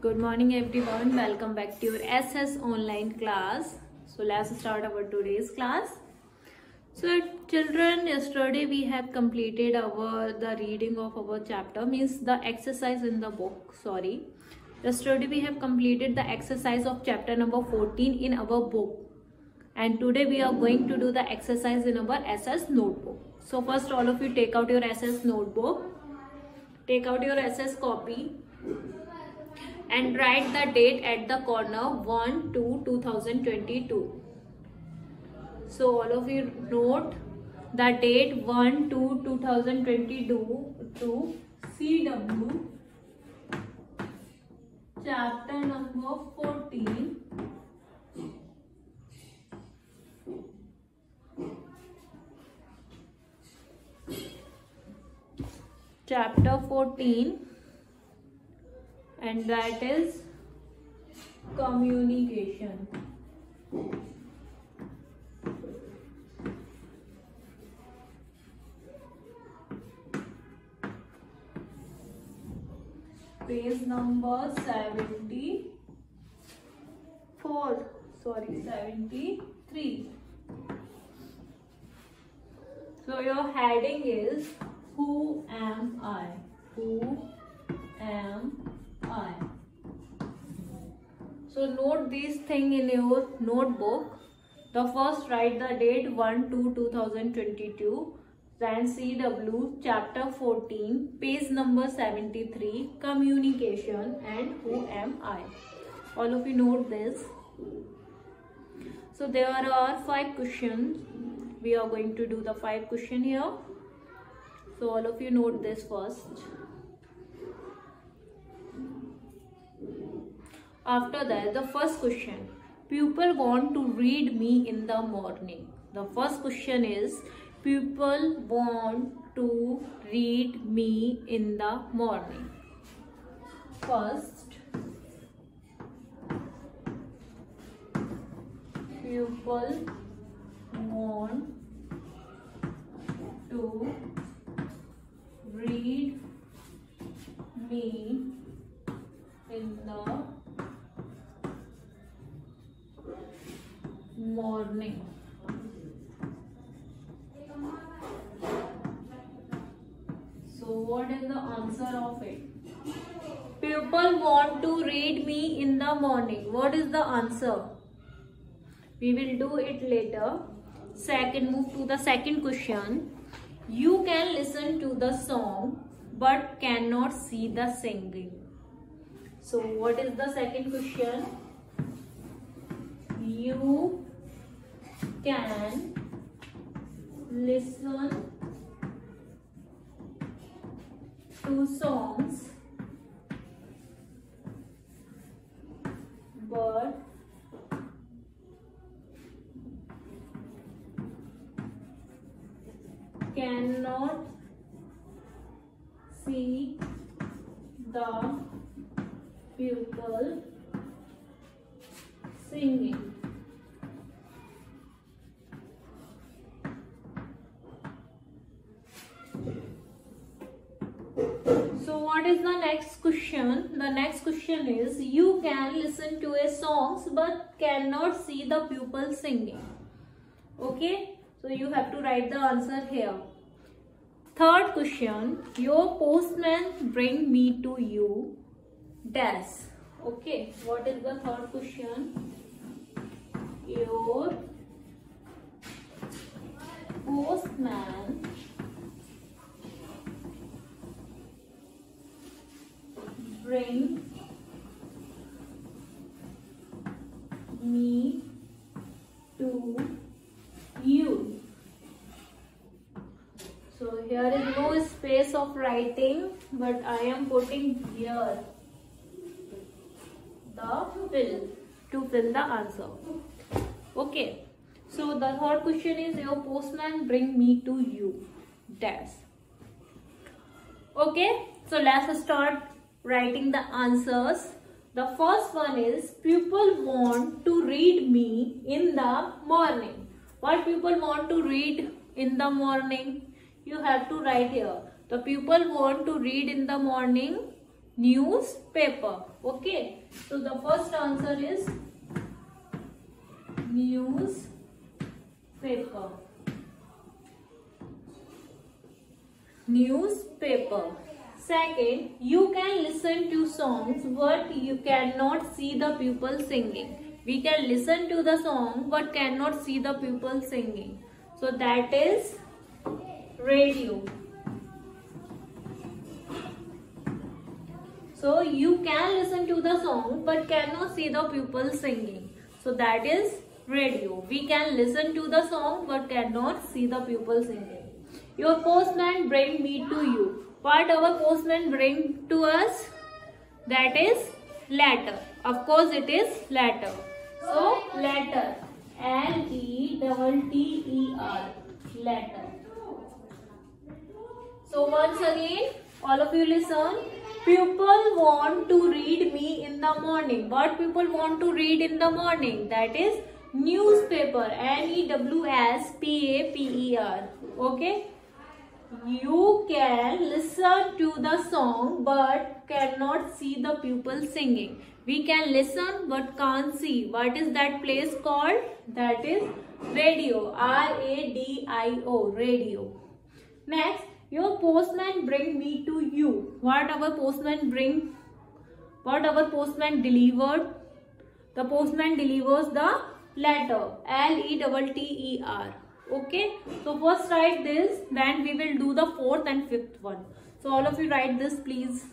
Good morning everyone, welcome back to your SS online class. So let's start our today's class. So children, yesterday we have completed the reading of our chapter, means the exercise in the book, Yesterday we have completed the exercise of chapter number 14 in our book. And today we are going to do the exercise in our SS notebook. So first all of you take out your SS notebook, take out your SS copy and write the date at the corner 1/2/2022. So all of you note the date 1/2/2022 to CW chapter number 14. Chapter 14, and that is communication. Page number 73. So your heading is Who am I? Who am I? So note this thing in your notebook. The first write the date 1/2/2022. Then CW chapter 14, page number 73, communication, and who am I? All of you note this. So there are 5 questions. We are going to do the 5 questions here. So all of you note this first. After that, the first question, people want to read me in the morning. The first question is, people want to read me in the morning. First, people want to read me in the morning. So what is the answer of it? People want to read me in the morning. What is the answer? We will do it later. Move to the second question. You can listen to the song but cannot see the singing. So what is the second question? You can listen to songs but cannot see the people singing. So what is the next question? The next question is, you can listen to a songs but cannot see the pupil singing. Okay, so you have to write the answer here. Third question, your postman bring me to you dash. Okay, what is the third question? Your postman bring me to you. So here is no space of writing, but I am putting here the fill to fill the answer. Okay, so the third question is, your postman bring me to you dash. Okay, so let's start writing the answers. The first one is, people want to read me in the morning. What people want to read in the morning? You have to write here. The people want to read in the morning newspaper. Okay, so the first answer is newspaper. Newspaper. Second, you can listen to songs but you cannot see the people singing. We can listen to the song but cannot see the people singing. So that is radio. So you can listen to the song but cannot see the people singing. So that is radio. We can listen to the song but cannot see the people singing. Your postman bring me to you. What our postman bring to us? That is letter. Of course it is letter. So letter. L-E-T-T-E-R. Letter. So once again, all of you listen. People want to read me in the morning. What people want to read in the morning? That is newspaper. N-E-W-S-P-A-P-E-R. Okay. You can listen to the song but cannot see the people singing. We can listen but can't see. What is that place called? That is radio. R-A-D-I-O. Radio. Next, your postman bring me to you. What our postman bring? What our postman delivered? The postman delivers the letter. L-E-T-T-E-R. Okay, so first write this, then we will do the fourth and fifth one. So all of you write this, please.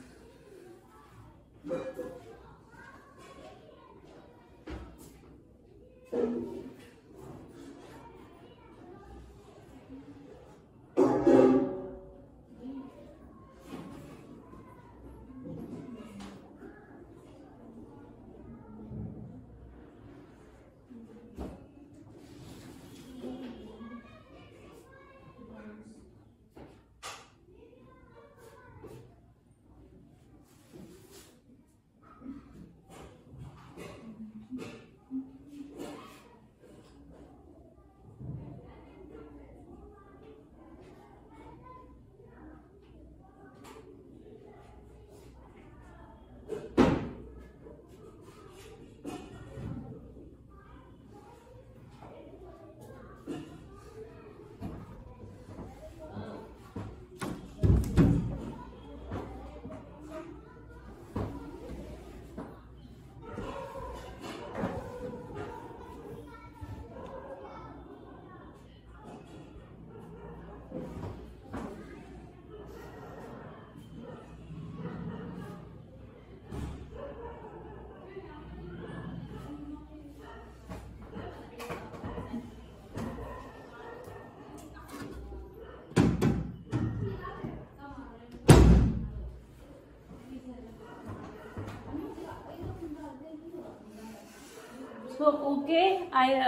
So okay, I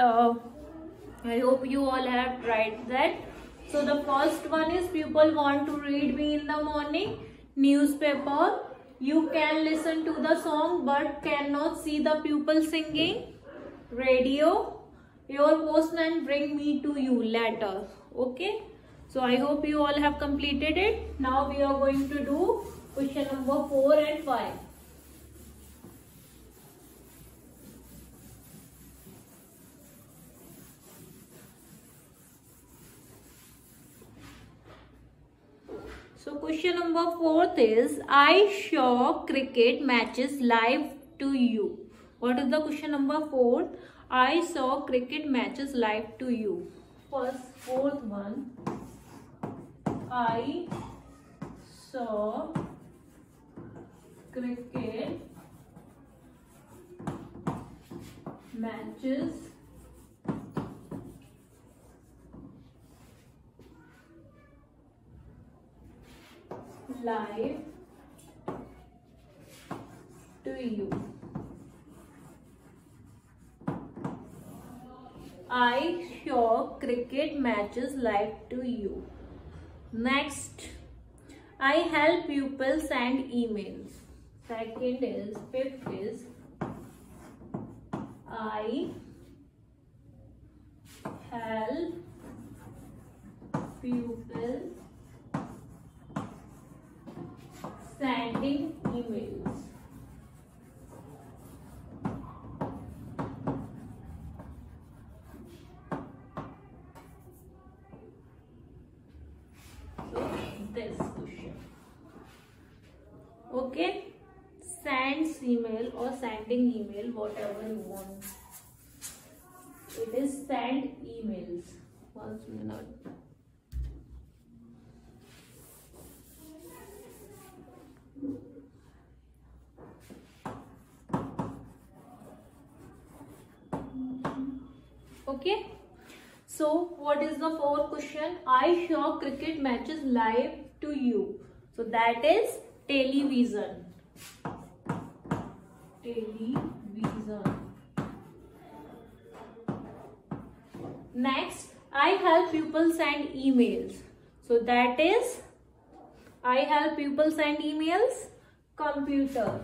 hope you all have tried that. So the first one is people want to read me in the morning. Newspaper. You can listen to the song but cannot see the people singing. Radio. Your postman bring me to you. Letter. Okay. So I hope you all have completed it. Now we are going to do question number 4 and 5. So question number 4 is, I saw cricket matches live to you. What is the question number 4? I saw cricket matches live to you. Fourth one. I saw cricket matches live to you. I saw cricket matches live to you. Next, I help people send emails. Fifth is, I help people sending emails. So this question. Okay, sends email or sending email, whatever you want. It is send emails. 1 minute. Okay, so what is the fourth question? I show cricket matches live to you. So that is television. Television. Next, I help people send emails. So that is, I help people send emails. Computer.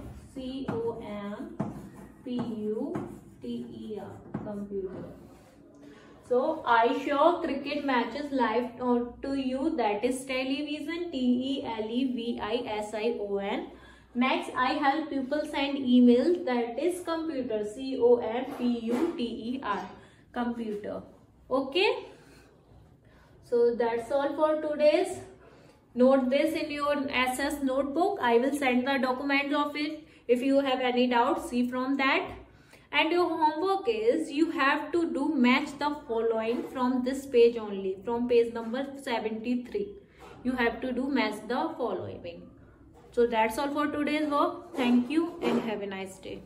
computer. Computer. So I show cricket matches live to you. That is television. television. Next, I help people send emails. That is computer. computer. Computer. Okay. So that's all for today's. Note this in your SS notebook. I will send the documents of it. If you have any doubts, see from that. And your homework is you have to do match the following from this page only, from page number 73. You have to do match the following. So that's all for today's work. Thank you and have a nice day.